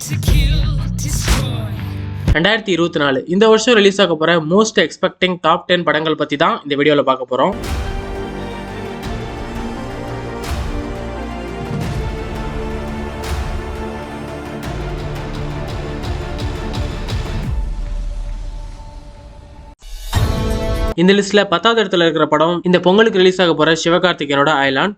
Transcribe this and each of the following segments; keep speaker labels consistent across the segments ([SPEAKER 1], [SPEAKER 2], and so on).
[SPEAKER 1] 2024 இந்த வருஷம் ரிலீஸ் ஆக போற மோஸ்ட் எக்ஸ்பெக்டிங் டாப் 10 படங்கள் பத்தி தான் இந்த வீடியோல பார்க்க போறோம். இந்த லிஸ்ட்ல 10வது இடத்துல இருக்கிற படம் இந்த பொங்கலுக்கு ரிலீஸ் ஆக போற சிவகார்த்திகேயனோட அயலான்.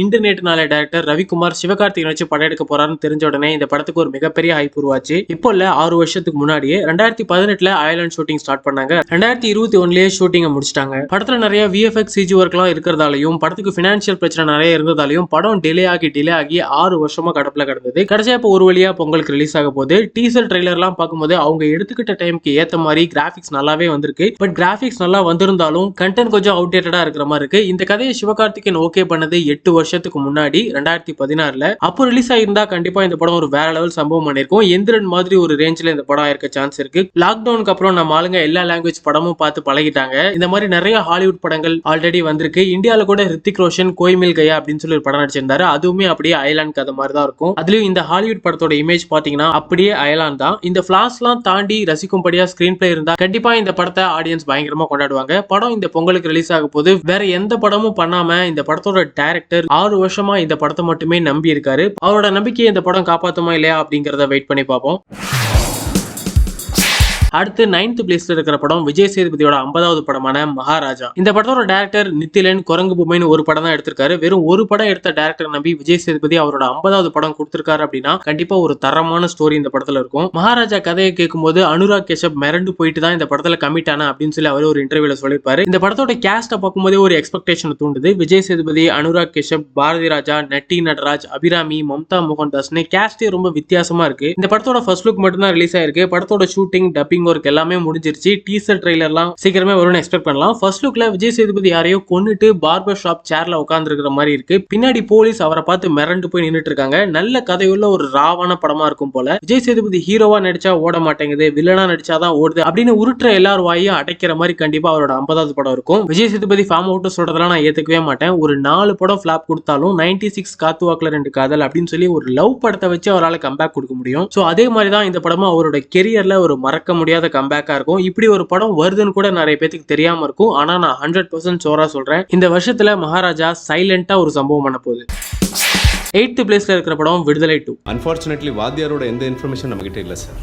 [SPEAKER 1] இன்டர்நெட் நாளை டைரக்டர் ரவிக்குமார் சிவகார்த்திகேயன் வச்சு படம் எடுக்க போறாருன்னு தெரிஞ்ச உடனே இந்த படத்துக்கு ஒரு மிகப்பெரிய ஹைப் உருவாச்சு. இப்போ இல்ல 6 வருஷத்துக்கு முன்னாடியே 2018 அயலான் ஷூட்டிங் ஸ்டார்ட் பண்ணாங்க. 2021 ஷூட்டிங்கை முடிச்சிட்டாங்க. படத்துல நிறைய VFX CG ஒர்க் எல்லாம் இருக்கிறதாலையும் படத்துக்கு பினான்சியல் பிரச்சனை நிறைய இருந்ததாலையும் படம் டிலே ஆகி 6 வருஷமா கடப்புல கிடந்தது. கடைசியா இப்போ ஒரு வழியா பொங்கலுக்கு ரிலீஸ் ஆக போகுது. டீசர் ட்ரெய்லர் எல்லாம் பார்க்கும்போது அவங்க எடுத்துக்கிட்ட டைமுக்கு ஏத்த மாதிரி கிராபிக்ஸ் நல்லாவே வந்திருக்கு. பட் கிராபிக்ஸ் நல்லா வந்திருந்தாலும் கண்டென்ட் கொஞ்சம் அவுடேட்டடா இருக்கிற மாதிரி இருக்கு. இந்த கதையை சிவகார்த்திகேயன் ஓகே பண்ணது 8 வருஷத்துக்கு முன்னாடி 2016 அப்போ ரிலீஸ் ஆயிருந்தா கண்டிப்பா இந்த படம் ஒரு வேற லெவல் சம்பவம் பண்ணிருக்கும். எந்திரன் மாதிரி ஒரு ரேஞ்சில இந்த படம் இருக்க சான்ஸ் இருக்கு. லாக்டவுனுக்கு அப்புறம் நம்ம ஆளுங்க எல்லா லாங்குவேஜ் படமும் பார்த்து பழகிட்டாங்க. இந்த மாதிரி நிறைய ஹாலிவுட் படங்கள் ஆல்ரெடி வந்திருக்கு. இந்தியால கூட ரித்திக் ரோஷன் கோய்மில் கயா அப்படின்னு சொல்லி ஒரு படம் நடிச்சிருந்தாரு. அதுவுமே அப்படியே அயலான் கதை மாதிரி தான் இருக்கும். அதுலயும் இந்த ஹாலிவுட் படத்தோட இமேஜ் பாத்தீங்கன்னா அப்படியே அயலான் தான். இந்த பிளாஸ் எல்லாம் தாண்டி ரசிக்கும்படியா ஸ்கிரீன் பிளே இருந்தா கண்டிப்பா இந்த படத்தை ஆடியன்ஸ் பயங்கரமா கொண்டாடுவாங்க. படம் இந்த பொங்கலுக்கு ரிலீஸ் ஆக போது வேற எந்த படமும் பண்ணாம இந்த படத்தோட டைரக்டர் 6 வருஷமா இந்த படத்தை மட்டுமே நம்பி இருக்காரு. அவரோட நம்பிக்கையை இந்த படம் காப்பாத்துமா இல்லையா அப்படிங்கறத வெயிட் பண்ணி பார்ப்போம். அடுத்து 9th பிளேஸ்ல இருக்கிற படம் விஜய் சேதுபதியோட 50வது படமான மகாராஜா. இந்த படத்தோட டைரக்டர் நித்திலன் குரங்கு பொம்மைன்னு ஒரு படம் தான் எடுத்திருக்காரு. வெறும் ஒரு படம் எடுத்த டைரக்டர் நம்பி விஜய் சேதுபதி அவரோட 50வது படம் கொடுத்திருக்காரு அப்படின்னா கண்டிப்பா ஒரு தரமான ஸ்டோரி இந்த படத்துல இருக்கும். மகாராஜா கதையை கேட்கும்போது அனுராக் கஷ்யப் மிரண்டு போயிட்டு தான் இந்த படத்துல கமிட் ஆன அப்படின்னு சொல்லி அவர் ஒரு இன்டர்வியூல சொல்லியிருப்பாரு. இந்த படத்தோட கேஸ்ட பார்க்கும்போதே ஒரு எக்ஸ்பெக்டேஷன் தூண்டுது. விஜய் சேதுபதி, அனுராக் கஷ்யப், பாரதி ராஜா, நட்டி நடராஜ், அபிராமி, மம்தா மோகன்தாஸ்னு கேஸ்டே ரொம்ப வித்தியாசமா இருக்கு. இந்த படத்தோட ஃபர்ஸ்ட் லுக் மட்டும் தான் ரிலீஸ் ஆயிருக்கு. படத்தோட ஷூட்டிங் டப்பிங் ஒர்க் எல்லாமே முடிஞ்சிருச்சு. டீசர் ட்ரெய்லர்லாம் சீக்கிரமே வரும்னு எக்ஸ்பெக்ட் பண்ணலாம். ஃபர்ஸ்ட் லுக்ல விஜய் சேதுபதி யாரையோ கொன்னுட்டு பார்பர் ஷாப் சேர்ல உட்கார்ந்து இருக்கிற மாதிரி இருக்கு. பின்னாடி போலீஸ் அவரை பார்த்து மிரண்டு போய் நின்னுட்டு இருக்காங்க. நல்ல கதையுள்ள ஒரு ராவான படமா இருக்கும் போல. விஜய் சேதுபதி ஹீரோவா நடிச்சா ஓட மாட்டேங்குது, வில்லனா நடிச்சாதான் ஓடுது அப்படின்னு உருட்டுற எல்லாரும் வாயும் அடைக்கிற மாதிரி கண்டிப்பா அவரோட 50வது படம் இருக்கும். விஜய் சேதுபதி ஃபார்ம் அவுட் சொல்றதெல்லாம் நான் ஏத்துக்கவே மாட்டேன். ஒரு 4 படம் ஃபிளாப் கொடுத்தாலும் 96 காத்துவாக்குல 2 காதல் அப்படின்னு சொல்லி ஒரு லவ் படத்தை வச்சு அவரால் கம்பேக் கொடுக்க முடியும். சோ அதே மாதிரி தான் இந்த படமும் அவரோட கெரியர்ல ஒரு மறக்க முடியாத கம்பேக்கா இருக்கும். இப்படி ஒரு படம் வருதுன்னு கூட நிறைய பேருக்கு தெரியாம இருக்கும். ஆனா நான் 100% சோரா சொல்றேன், இந்த வருஷத்துல மகாராஜா சைலண்டா ஒரு சம்பவம் பண்ண போகுது. 8th பிளேஸ்ல இருக்கிற படம் விடுதலை 2.
[SPEAKER 2] அன்பார்ச்சுனேட்லி வாத்தியாரோட எந்த இன்ஃபர்மேஷன் நம்ம கிட்ட இல்ல சார்.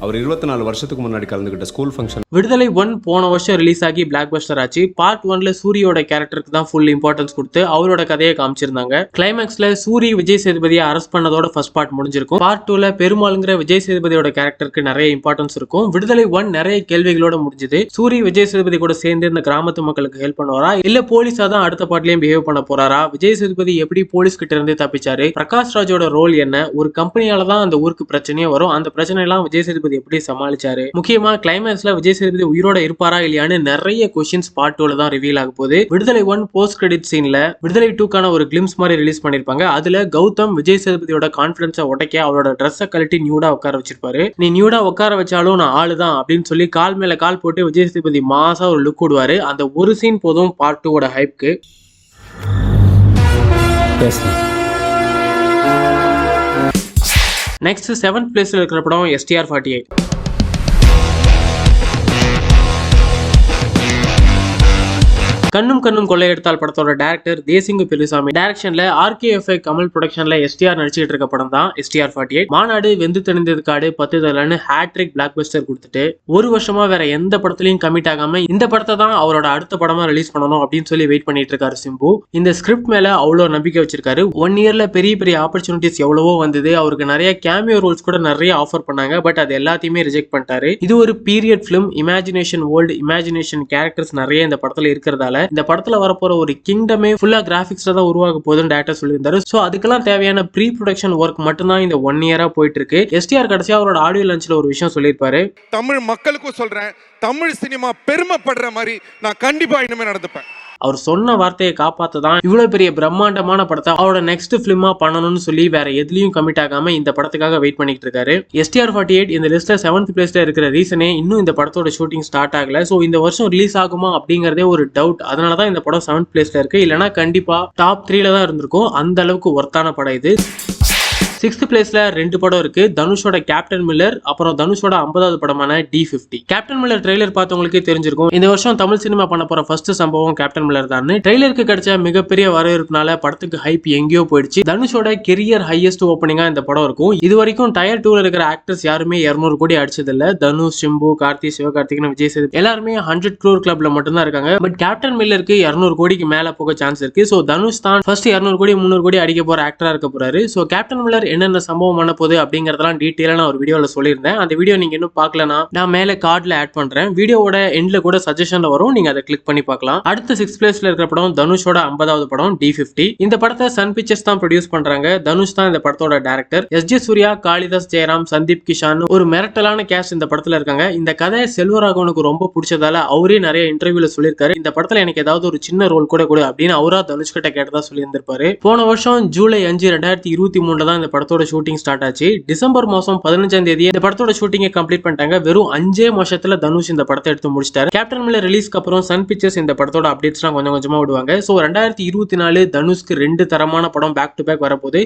[SPEAKER 2] அவர் 24 வருஷத்துக்கு முன்னாடி கலந்துக்கிட்ட ஸ்கூல் ஃபங்க்ஷன்.
[SPEAKER 1] விடுதலை 1 போன வருஷம் ரிலீஸ் ஆகி பிளாக் பஸ்டர் ஆச்சு. பார்ட் 1ல சூரியோட கேரக்டருக்கு தான் ஃபுல் இம்பார்ட்டன்ஸ் கொடுத்து அவரோட கதையை காமிச்சிருந்தாங்க. கிளைமேக்ஸ்ல சூரி விஜய் சேதுபதியை அரெஸ்ட் பண்ணதோட ஃபர்ஸ்ட் பார்ட் முடிஞ்சிருக்கும். பார்ட் 2ல பெருமாள்ங்கிற விஜய் சேதுபதியோட கேரக்டருக்கு நிறைய இம்பார்ட்டன்ஸ் இருக்கும். விடுதலை 1 நிறைய கேள்விகளோட முடிஞ்சது. சூரி விஜய் சேதுபதி கூட சேர்ந்து இந்த கிராமத்து மக்களுக்கு ஹெல்ப் பண்ணுவாரா இல்ல போலீஸா தான் அடுத்த பார்ட்லயும் பிஹேவ் பண்ண போறாரா? விஜய் சேதுபதி எப்படி போலீஸ் கிட்ட இருந்து தப்பிச்சாரு? பிரகாஷ் ராஜோட ரோல் என்ன? ஒரு கம்பெனியால தான் அந்த ஊருக்கு பிரச்சனையே வரும். அந்த பிரச்சனை எல்லாம் விஜய் சேதுபதி எப்படி சமாளிச்சாரு? முக்கியமா கிளைமேக்ஸ்ல விஜய் சேதுபதி உயிரோட இருப்பாரா இல்லையான்னு நிறைய क्वेश्चंस பார்ட் 2ல தான் ரிவீல் ஆக போகுது. விடுதலை 1 போஸ்ட் கிரெடிட் சீன்ல விடுதலை 2க்கான ஒரு கிளிம்ஸ் மாதிரி ரிலீஸ் பண்ணிருப்பாங்க. அதுல கௌதம் விஜய் சேதுபதியோட கான்ஃபிடன்ஸை உடைக்க அவரோட ட்ரெஸ்ஸை கழட்டி நியூடா உட்கார வச்சிருப்பாரு. நீ நியூடா உட்கார வச்சாலும் நான் ஆளுதான் அப்படின்னு சொல்லி கால் மேல கால் போட்டு விஜய் சேதுபதி மாசா ஒரு லுக் விடுவாரு. அந்த ஒரு சீன் போதும் பார்ட் 2வோட ஹைப்க்கு. நெக்ஸ்ட் 7th பிளேஸ்ல இருக்கிற படம் STR 48. கண்ணும் கண்ணும் கொள்ளையெடுத்தால் படத்தோட டைரக்டர் தேசிங்கு பெருசாமி டைரக்ஷன்ல RKFI கமல் ப்ரொடக்ஷன்ல STR நடிச்சிட்டு இருக்க படம் தான் STR 48. மாநாடு, வெந்து தணிந்தது காடு, 10 தலன்னு ஹேட்ரிக் பிளாக் பஸ்டர் கொடுத்துட்டு ஒரு வருஷமா வேற எந்த படத்துலயும் கமிட் ஆகாம இந்த படத்தை தான் அவரோட அடுத்த படமா ரிலீஸ் பண்ணணும் அப்படின்னு சொல்லி வெயிட் பண்ணிட்டு இருக்காரு சிம்பு. இந்த ஸ்கிரிப்ட் மேல அவ்வளவு நம்பிக்கை வச்சிருக்காரு. 1 இயர்ல பெரிய பெரிய ஆப்பர்ச்சுனிட்டிஸ் எவ்வளவோ வந்தது. அவருக்கு நிறைய கேமியோ ரோல்ஸ் கூட நிறைய ஆஃபர் பண்ணாங்க. பட் அது எல்லாத்தையுமே ரிஜெக்ட் பண்ணிட்டாரு. இது ஒரு period film. Imagination world, imagination characters நிறைய இந்த படத்துல இருக்கிறதால இந்த படத்துல வரப்போற ஒரு கிங்டமே ஃபுல்லா கிராபிக்ஸ்ல தான் உருவாக போகுதுன்னு டைரக்டர் சொல்லியிருந்தாரு. சோ அதுக்கெல்லாம் தேவையான ப்ரீ ப்ரொடக்ஷன் ஒர்க் மட்டும் தான் இந்த 1 இயரா போயிட்டு இருக்கு. STR கடைசியா அவரோட ஆடியோ லான்ச்ல ஒரு விஷயம் சொல்லியிருப்பாரு.
[SPEAKER 3] தமிழ் மக்களுக்கும் சொல்றேன், தமிழ் சினிமா பெருமைப்படுற மாதிரி நான் கண்டிப்பா இனிமே நடந்துப்பேன்.
[SPEAKER 1] அவர் சொன்ன வார்த்தையை காப்பாத்ததான் இவ்வளவு பெரிய பிரம்மாண்டமான படத்தை அவரோட நெக்ஸ்ட் பிலிமா பண்ணணும்னு சொல்லி வேற எதுலயும் கமிட் ஆகாம இந்த படத்துக்காக வெயிட் பண்ணிட்டு இருக்காரு. STR48 இந்த லிஸ்ட்ல 7th பிளேஸ்ல இருக்கிற ரீசனே இன்னும் இந்த படத்தோட ஷூட்டிங் ஸ்டார்ட் ஆகல. சோ இந்த வருஷம் ரிலீஸ் ஆகுமா அப்படிங்கறதே ஒரு டவுட். அதனாலதான் இந்த படம் 7th பிளேஸ்ல இருக்கு. இல்லனா கண்டிப்பா டாப் 3ல தான் இருந்திருக்கும். அந்த அளவுக்கு ஒர்த்தான படம் இது. 6th பிளேஸ்ல 2 படம் இருக்கு. தனுஷோட கேப்டன் மில்லர், அப்புறம் தனுஷோட 50வது படமான D50. கேப்டன் மில்லர் ட்ரெய்லர் பார்த்தவங்களுக்கே தெரிஞ்சிருக்கும் இந்த வருஷம் தமிழ் சினிமா பண்ண போற ஃபர்ஸ்ட் சம்பவம் கேப்டன் மில்லர் தான். ட்ரெய்லருக்கு கிடைச்ச மிகப்பெரிய வரவேற்புனால படத்துக்கு ஹைப் எங்கேயோ போயிடுச்சு. தனுஷோட கெரியர் ஹையஸ்ட் ஓப்பனிங்கா இந்த படம் இருக்கும். இது வரைக்கும் டயர் 2ல இருக்கிற ஆக்டர்ஸ் யாருமே 200 கோடி அடிச்சது இல்ல. தனுஷ், சிம்பு, கார்த்தி, சிவகார்த்திகேயன், விஜய் சேதுபதி எல்லாருமே 100 crore கிளப்ல மட்டும் தான் இருக்காங்க. பட் கேப்டன் மில்லருக்கு 200 கோடிக்கு மேல போக சான்ஸ் இருக்கு. சோ தனுஷ் தான் ஃபர்ஸ்ட் 200 கோடி 300 கோடி அடிக்க போற ஆக்டரா இருக்க போறாரு. சோ கேப்டன் மில்லர் என்னென்ன சம்பவம் பண்ண போகுது அப்படிங்கறதெல்லாம் டீடைலா நான் ஒரு வீடியோல சொல்லியிருந்தேன். அந்த வீடியோ நீங்க இன்னும் பார்க்கலனா நான் மேலே கார்ட்ல ஆட் பண்றேன். வீடியோவோட எண்ட்ல கூட சஜஷன்ல வரும், நீங்க அதை கிளிக் பண்ணி பார்க்கலாம். அடுத்த 6th பிளேஸ்ல இருக்கிற படம் தனுஷோட 50வது படம் D50. இந்த படத்தை சன் பிக்சர்ஸ் தான் ப்ரொடியூஸ் பண்றாங்க. தனுஷ் தான் இந்த படத்தோட டைரக்டர். SJ சூர்யா, காளிதாஸ் ஜெயராம், சந்தீப் கிஷான் ஒரு மிரட்டலான கேஸ்ட் இந்த படத்துல இருக்காங்க. இந்த கதை செல்வராகவனுக்கு ரொம்ப பிடிச்சதால அவரே நிறைய இன்டர்வியூல சொல்லியிருக்காரு, இந்த படத்துல எனக்கு ஏதாவது ஒரு சின்ன ரோல் கூட கொடு அப்படின்னு அவரா தனுஷ் கிட்ட கேட்டதா சொல்லியிருந்திருப்பாரு. போன வருஷம் ஜூலை 5 2023 தான் இந்த படத்தோட ஷூட்டிங் ஸ்டார்ட் ஆச்சு. டிசம்பர் மாசம் 15ஆம் தேதி இந்த படத்தோட ஷூட்டிங்கை கம்ப்ளீட் பண்ணிட்டாங்க. வெறும் 5 மாசத்துல தனுஷ் இந்த படத்தை எடுத்து முடிச்சிட்டாரு. கேப்டன் மில்லர் ரிலீஸ்க்கு அப்புறம் சன் பிக்சர்ஸ் இந்த படத்தோட அப்டேட்ஸ்லாம் கொஞ்சம் கொஞ்சமா விடுவாங்க. சோ 2024 தனுஷ்க்கு 2 தரமான படம் பேக் டு பேக் வரப்போகுது.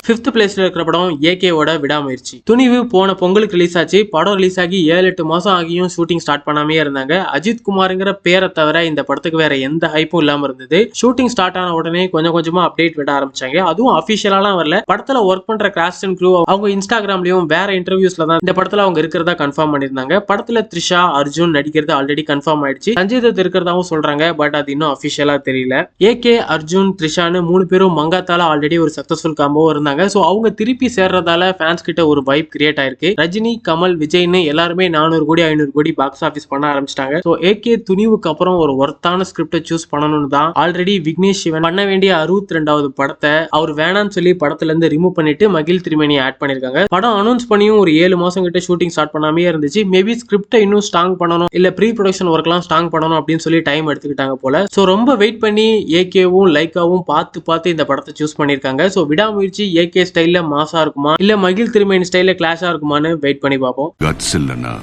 [SPEAKER 1] 5th பிளேஸ்ல இருக்கிற படம் ஏகேவோட விடாமுயற்சி. துணிவு போன பொங்கலுக்கு ரிலீஸ் ஆச்சு. படம் ரிலீஸ் ஆகி 7-8 மாசம் ஆகியும் ஷூட்டிங் ஸ்டார்ட் பண்ணாமே இருந்தாங்க. அஜித் குமார்ங்கிற பேரை தவிர இந்த படத்துக்கு வேற எந்த ஹைப்பும் இல்லாம இருந்தது. ஷூட்டிங் ஸ்டார்ட் ஆன உடனே கொஞ்சம் கொஞ்சமா அப்டேட் விட ஆரம்பிச்சாங்க. அதுவும் அபிஷியலாலாம் வரல. படத்துல ஒர்க் பண்ற காஸ்ட் அண்ட் க்ரூ அவங்க இன்ஸ்டாகிராம்லயும் வேற இன்டர்வியூஸ்ல தான் இந்த படத்துல அவங்க இருக்கிறதா கன்ஃபார்ம் பண்ணிருந்தாங்க. படத்துல த்ரிஷா, அர்ஜுன் நடிக்கிறது ஆல்ரெடி கன்ஃபார்ம் ஆயிடுச்சு. சஞ்சய் தத் இருக்கிறதாவும் சொல்றாங்க. பட் அது இன்னும் அபிஷியலா தெரியல. ஏகே, அர்ஜுன், த்ரிஷான்னு 3 பேரும் மங்காத்தால ஆல்ரெடி ஒரு சக்சஸ்ஃபுல் காம்போ இருந்தாங்க. சோ அவங்க திருப்பி சேர்றதால ஃபேன்ஸ் கிட்ட ஒரு வைப் கிரியேட் ஆயிருக்கு. ரஜினி, கமல், விஜய்னு எல்லாருமே 400 கோடி 500 கோடி பாக்ஸ் ஆபீஸ் பண்ண ஆரம்பிச்சிட்டாங்க. சோ ஏகே துணிவுக்கு அப்புறம் ஒரு ஒர்த்தான ஸ்கிரிப்டை சூஸ் பண்ணணும்னு தான் ஆல்ரெடி விக்னேஷ் சிவன் பண்ண வேண்டிய 62வது படத்தை அவர் வேணான்னு சொல்லி படத்துல இருந்து ரிமூவ் பண்ணிட்டு மகிழ் திருமேனி ஆட் பண்ணிருக்காங்க. படம் அனௌன்ஸ் பண்ணியும் ஒரு 7 மாசம் கிட்ட ஷூட்டிங் ஸ்டார்ட் பண்ணாமே இருந்துச்சு. மேபி ஸ்கிரிப்டை இன்னும் ஸ்ட்ராங் பண்ணணும், இல்ல ப்ரீ ப்ரொடக்ஷன் ஒர்க்லாம் ஸ்ட்ராங் பண்ணணும் அப்படின்னு சொல்லி டைம் எடுத்துக்கிட்டாங்க போல. சோ ரொம்ப வெயிட் பண்ணி ஏகேவும் லைக்காவும் பார்த்து இந்த படத்தை சூஸ் பண்ணிருக்காங்க. சோ விடாமுயற்சி ஏகே ஸ்டைல்ல மாசா இருக்குமா இல்ல மகிழ் திருமேனி ஸ்டைல்ல கிளாஷா இருக்குமான்னு வெயிட் பண்ணி பார்ப்போம்.
[SPEAKER 3] கட்ஸ் இல்லனா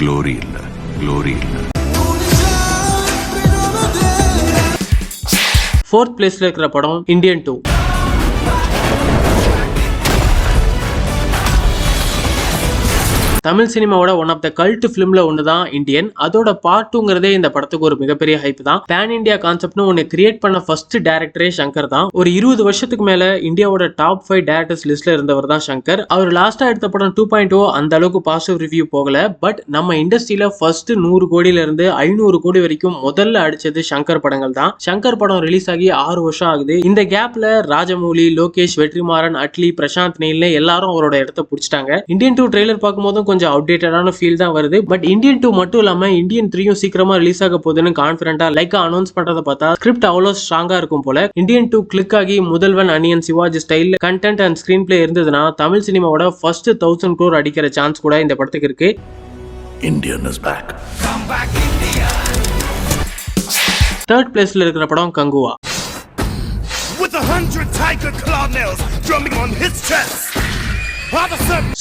[SPEAKER 3] க்ளோரி இல்ல, க்ளோரி இல்ல.
[SPEAKER 1] 4th பிளேஸ்ல இருக்கிற படம் இந்தியன் 2. தமிழ் சினிமாவோட ஒன் ஆஃப் த கல்ட் பிலிம்ல ஒண்ணுதான் இந்தியன். அதோட பார்ட் 2ங்கிறதே இந்த படத்துக்கு ஒரு மிகப்பெரிய ஹைப் தான். பேன் இந்தியா கான்செப்ட்னு ஒன்னு கிரியேட் பண்ண ஃபர்ஸ்ட் டைரக்டரே சங்கர் தான். ஒரு 20 வருஷத்துக்கு மேல இந்தியாவோட டாப் 5 டைரக்டர்ஸ் லிஸ்ட்ல இருந்தவர் தான் சங்கர். அவர் லாஸ்டா எடுத்த படம் 2.0 அந்த அளவுக்கு பாசிட்டிவ் ரிவ்யூ போகல. பட் நம்ம இண்டஸ்ட்ரியில ஃபர்ஸ்ட் 100 கோடியில இருந்து 500 கோடி வரைக்கும் முதல்ல அடிச்சது சங்கர் படங்கள் தான். சங்கர் படம் ரிலீஸ் ஆகி 6 வருஷம் ஆகுது. இந்த கேப்ல ராஜமௌலி, லோகேஷ், வெற்றிமாறன், அட்லி, பிரசாந்த் நீல்னு எல்லாரும் அவரோட இடத்தை பிடிச்சிட்டாங்க. இந்தியன் 2 ட்ரெய்லர் பார்க்கும்போது கொஞ்சம் அவுடேட்டடான ஃபீல் தான் வருது. பட் இந்தியன் 2 மட்டும் இல்லாம இந்தியன் 3யும் சீக்கிரமா ரிலீஸ் ஆக போகுதுன்னு கான்ஃபிடென்ட்டா லைக்கா அனௌன்ஸ் பண்றத பார்த்தா ஸ்கிரிப்ட் அவ்வளவு ஸ்ட்ராங்கா இருக்கும் போல. இந்தியன் 2 கிளிக் ஆகி Mudhalvan, Anniyan, Sivaji style content and screenplay இருந்ததுன்னா தமிழ் சினிமாவோட ஃபர்ஸ்ட் 1000 crore அடிக்கிற சான்ஸ் கூட இந்த படத்துக்கு இருக்கு.
[SPEAKER 3] Indian is back.
[SPEAKER 1] 3rd பிளேஸ்ல இருக்கிற படம் Kanguva.
[SPEAKER 4] With 100 tiger claw nails drumming on his chest.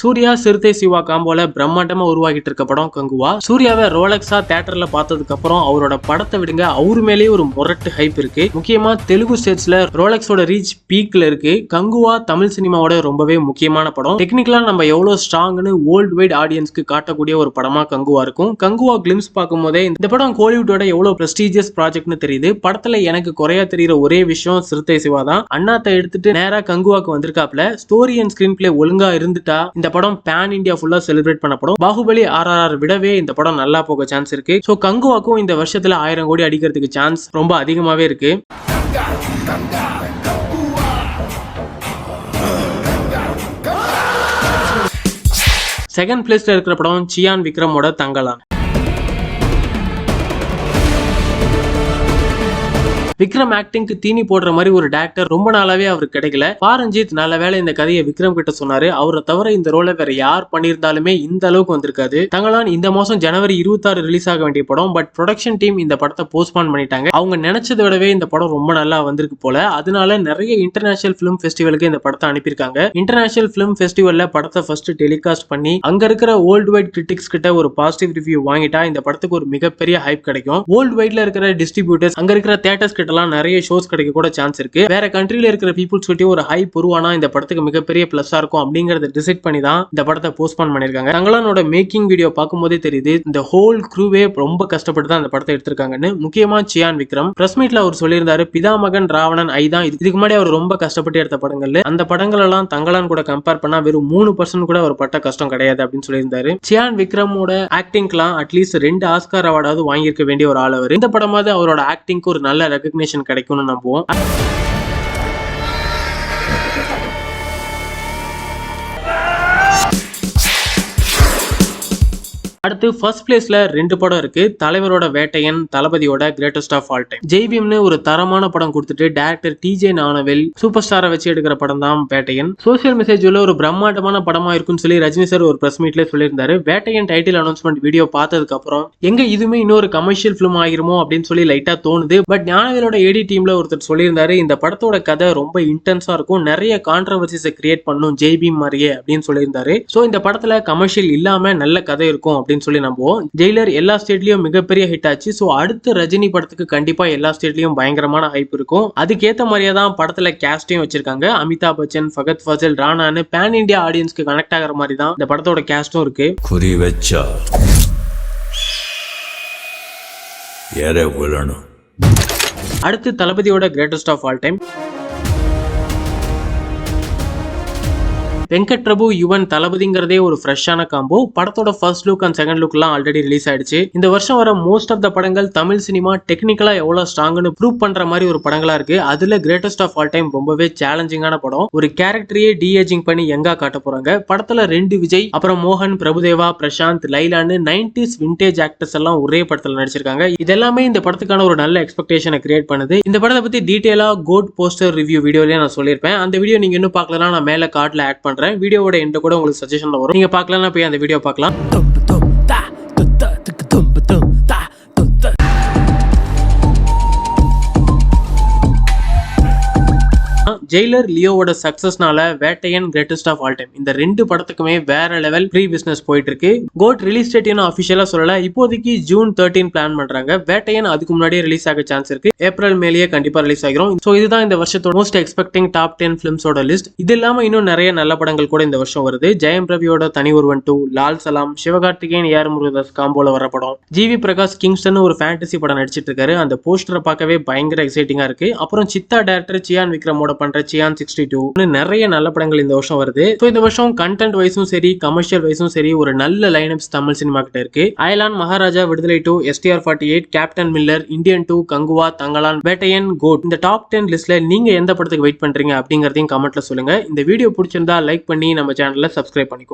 [SPEAKER 1] Surya, Siruthai Siva காம்போல பிரம்மாண்டமா உருவாகிட்டு இருக்க படம் கங்குவா. சூர்யாவை ரோலக்ஸா தியேட்டர்ல பார்த்ததுக்கு அப்புறம் அவரோட படத்தை விடுங்க, அவரு மேலேயே ஒரு முரட்டு ஹைப் இருக்கு. முக்கியமா தெலுங்கு ஸ்டேட்ஸ்ல ரோலக்ஸோட ரீச் பீக்ல இருக்கு. கங்குவா தமிழ் சினிமாவோட ரொம்பவே முக்கியமான படம். டெக்னிக்கலா நம்ம எவ்வளவு ஸ்ட்ராங்னு வேர்ல்ட் வைட் ஆடியன்ஸ்க்கு காட்டக்கூடிய ஒரு படமா கங்குவா இருக்கும். கங்குவா கிளிம்ஸ் பார்க்கும் போதே இந்த படம் கோலிவுட்டோட எவ்வளவு பிரஸ்டீஜியஸ் ப்ராஜெக்ட்னு தெரியுது. படத்துல எனக்கு குறையா தெரியுற ஒரே விஷயம் சிறுத்தை சிவா தான். அண்ணாத்தை எடுத்துட்டு நேரா கங்குவாக்கு வந்திருக்காப்ல. ஸ்டோரி அண்ட் ஸ்கிரீன் பிளே ஒழுங்கா இருந்துட்டா இந்த படம் பேன் இந்தியா ஃபுல்லா செலிப்ரேட் பண்ண படம். பாகுபலி RRR விடவே இந்த படம் நல்லா போக சான்ஸ் இருக்கு. சோ கங்குவாக்கும் இந்த வருஷத்துல 1000 கோடி அடிக்கிறதுக்கு சான்ஸ் ரொம்ப அதிகமாவே இருக்கு. 2nd பிளேஸ்ல இருக்கிற படம் சியான் விக்ரமோட தங்கலான். விக்ரம் ஆக்டிங்க்கு தீனி போடுற மாதிரி ஒரு டேரக்டர் ரொம்ப நாளாவே அவருக்கு கிடைக்கல. பாரஞ்சித் நல்ல வேளை இந்த கதையை விக்ரம் கிட்ட சொன்னாரு. அவரை தவிர இந்த ரோலை வேற யார் பண்ணியிருந்தாலுமே இந்த அளவுக்கு வந்திருக்காது. தங்களான் இந்த மாசம் ஜனவரி 26 ரிலீஸ் ஆக வேண்டிய படம். பட் ப்ரொடக்ஷன் டீம் இந்த படத்தை போஸ்ட்பான் பண்ணிட்டாங்க. அவங்க நினைச்சதை விடவே இந்த படம் ரொம்ப நல்லா வந்திருக்கு போல. அதனால நிறைய இன்டர்நேஷனல் பிலிம் ஃபெஸ்டிவலுக்கு இந்த படத்தை அனுப்பியிருக்காங்க. இன்டர்நேஷனல் பிலிம் ஃபெஸ்டிவல்ல படத்தை ஃபர்ஸ்ட் டெலிகாஸ்ட் பண்ணி அங்க இருக்கிற வேர்ல்ட் வைட் கிரிட்டிக்ஸ் கிட்ட ஒரு பாசிட்டிவ் ரிவ்யூ வாங்கிட்டா இந்த படத்துக்கு ஒரு மிகப்பெரிய ஹைப் கிடைக்கும். வேர்ல்ட் வைட்ல இருக்கிற டிஸ்ட்ரிபியூட்டர்ஸ், அங்க இருக்கிற தியேட்டர்ஸ் கிட்ட எல்லாம் நிறைய ஷோஸ் கிடைக்க கூட சான்ஸ் இருக்கு. வேற கண்ட்ரில இருக்கிற பீப்புள்ஸ் கிட்ட ஒரு ஹைப் உருவானா இந்த படத்துக்கு மிகப்பெரிய பிளஸ்ஸா இருக்கும் அப்படிங்கறத டிசைட் பண்ணி தான் இந்த படத்தை போஸ்ட்பான் பண்ணிருக்காங்க. தங்களானோட மேக்கிங் வீடியோ பார்க்கும்போதே தெரியுது இந்த ஹோல் க்ரூவே ரொம்ப கஷ்டப்பட்டு தான் இந்த படத்தை எடுத்திருக்காங்கன்னு. முக்கியமா சியான் விக்ரம் பிரஸ் மீட்ல அவர் சொல்லியிருந்தாரு, பிதாமகன், ராவணன், ஐ தான் இதுக்கு முன்னாடி அவர் ரொம்ப கஷ்டப்பட்டு எடுத்த படங்கள். அந்த படங்கள் எல்லாம் தங்களான் கூட கம்பேர் பண்ணா வெறும் 3% கூட அவர் பட்ட கஷ்டம் கிடையாது அப்படின்னு சொல்லியிருந்தாரு. சியான் விக்ரமோட ஆக்டிங்லாம் அட்லீஸ்ட் 2 ஆஸ்கார் அவார்டாவது வாங்கியிருக்க வேண்டிய ஒரு ஆள் அவர். இந்த படமாவது அவரோட ஆக்டிங்க்கு ஒரு நல்ல ரெகக்னிஷன் கிடைக்கும்னு நம்புவோம். அடுத்து ஃபர்ஸ்ட் பிளேஸ்ல 2 படம் இருக்கு. தலைவரோட வேட்டையன், தளபதியோட கிரேட்டஸ்ட் ஆஃப் ஆல் டைம். ஜெய்பீம்னு ஒரு தரமான படம் கொடுத்துட்டு டைரக்டர் டிஜே ஞானவேல் சூப்பர் ஸ்டாரை வச்சு எடுக்கிற படம் தான் வேட்டையன். சோசியல் மெசேஜ் உள்ள ஒரு பிரம்மாண்டமான படமா இருக்குன்னு சொல்லி ரஜினி சார் ஒரு பிரஸ் மீட்ல சொல்லியிருந்தாரு. வேட்டையன் டைட்டில் அனௌன்ஸ்மெண்ட் வீடியோ பார்த்ததுக்கு அப்புறம் எங்க இதுமே இன்னொரு கமர்ஷியல் பிலிம் ஆகிருமோ அப்படின்னு சொல்லி லைட்டா தோணுது. பட் ஞானவேலோட ஏடி டீம்ல ஒருத்தர் சொல்லியிருந்தாரு, இந்த படத்தோட கதை ரொம்ப இன்டென்ஸா இருக்கும், நிறைய கான்ட்ரவர்சிஸை கிரியேட் பண்ணும் ஜெய்பீம் மாதிரியே அப்படின்னு சொல்லியிருந்தாரு. சோ இந்த படத்துல கமர்ஷியல் இல்லாம நல்ல கதை இருக்கும் அப்படின்னு சொல்லி நம்புவோம். ஜெயிலர் எல்லா ஸ்டேட்லயும் மிகப்பெரிய ஹிட் ஆச்சு. சோ அடுத்த ரஜினி படத்துக்கு கண்டிப்பா எல்லா ஸ்டேட்லயும் பயங்கரமான ஹைப் இருக்கும். அதுக்கேத்த மாதிரியே தான் படத்துல கேஸ்டையும் வச்சிருக்காங்க. அமிதாப் பச்சன், ஃபகத் ஃபாசில், ராணான்னு பேன் இந்தியா ஆடியன்ஸ்க்கு கனெக்ட் ஆகிற மாதிரி தான் இந்த படத்தோட கேஸ்டும் இருக்கு.
[SPEAKER 5] குறி வச்சா எற விழணும்.
[SPEAKER 1] அடுத்து தளபதியோட greatest of all time. Venkat Prabhu, Yuvan, தளபதிங்கிறதே ஒரு ஃப்ரெஷ்ஷான காம்போ. படத்தோட first look and second look எல்லாம் ஆல்ரெடி ரிலீஸ் ஆயிடுச்சு. இந்த வருஷம் வர மோஸ்ட் ஆஃப் த படங்கள் தமிழ் சினிமா டெக்னிக்கலா எவ்வளவு ஸ்ட்ராங்னு ப்ரூவ் பண்ற மாதிரி ஒரு படங்களா இருக்கு. அதுல கிரேட்டஸ்ட் ஆஃப் ஆல் டைம் ரொம்பவே சேலஞ்சிங்கான படம். ஒரு கேரக்டரையே டிஏஜிங் பண்ணி எங்கா காட்ட போறாங்க. படத்துல 2 விஜய், அப்புறம் மோகன், பிரபுதேவா, பிரசாந்த், லைலான்னு 90s விண்டேஜ் ஆக்டர்ஸ் எல்லாம் ஒரே படத்துல நடிச்சிருக்காங்க. இதெல்லாமே இந்த படத்துக்கான ஒரு நல்ல எக்ஸ்பெக்டேஷனை கிரியேட் பண்ணுது. இந்த படத்தை பத்தி டீடைலா கோட் போஸ்டர் ரிவ்யூ வீடியோலயே நான் சொல்லியிருப்பேன். அந்த வீடியோ நீங்க இன்னும் பார்க்கலாம், நான் மேல கார்ட்ல ஆட் பண்றேன். வீடியோவோட எண்ட் கூட உங்களுக்கு சஜஷன்ல வரும். நீங்க பார்க்கலன்னா போய் அந்த வீடியோ பார்க்கலாம். ஜெயிலர், லியோவோட சக்சஸ்னால Vettaiyan, greatest of all time இந்த 2 படத்துக்குமே வேற லெவல் ப்ரீ பிசினஸ் போயிட்டு இருக்கு. கோட் ரிலீஸ் டேட் இன்னும் அபிஷியலா சொல்லல. இப்போதைக்கு ஜூன் 13 பிளான் பண்றாங்க. வேட்டையன் அதுக்கு முன்னாடியே ரிலீஸ் ஆக சான்ஸ் இருக்கு. ஏப்ரல் மேலேயே கண்டிப்பா ரிலீஸ் ஆகிரும். சோ இதுதான் இந்த வருஷத்தோட மோஸ்ட் எக்ஸ்பெக்டிங் டாப் 10 பிலிம்ஸோட லிஸ்ட். இது இல்லாம இன்னும் நிறைய நல்ல படங்கள் கூட இந்த வருஷம் வருது. ஜெயம் ரவியோட தனி ஒருவன் 2, லால் சலாம், சிவகார்த்திகேயன், ஏஆர் முருகதாஸ் காம்போல வர படம். ஜிவி பிரகாஷ் கிங்ஸ்டன் ஒரு ஃபேண்டசி படம் நடிச்சிட்டு இருக்காரு. அந்த போஸ்டரை பார்க்கவே பயங்கர எக்ஸைட்டிங்கா இருக்கு. அப்புறம் சித்தா டைரக்டர் சியான் விக்ரமோட பண்ற சியான் 62 நிறைய நல்ல படங்கள் இந்த வருஷம் வருது. சோ இந்த வருஷம் கண்டென்ட் வைஸும் சரி, கமர்ஷியல் வைஸும் சரி, ஒரு நல்ல லைனப்ஸ் தமிழ் சினிமா கிட்ட இருக்கு. அயலான், Maharaja, Viduthalai 2, STR48, captain Miller, Indian 2, Kanguva, Thangalaan, Vettaiyan, GOAT இந்த டாப் 10 லிஸ்ட்ல நீங்க எந்த படத்துக்கு வெயிட் பண்றீங்க அப்படிங்கறதையும் கமெண்ட்ல சொல்லுங்க. இந்த வீடியோ பிடிச்சிருந்தா லைக் பண்ணி நம்ம சேனல்ல சப்ஸ்கிரைப் பண்ணிக்கோங்க.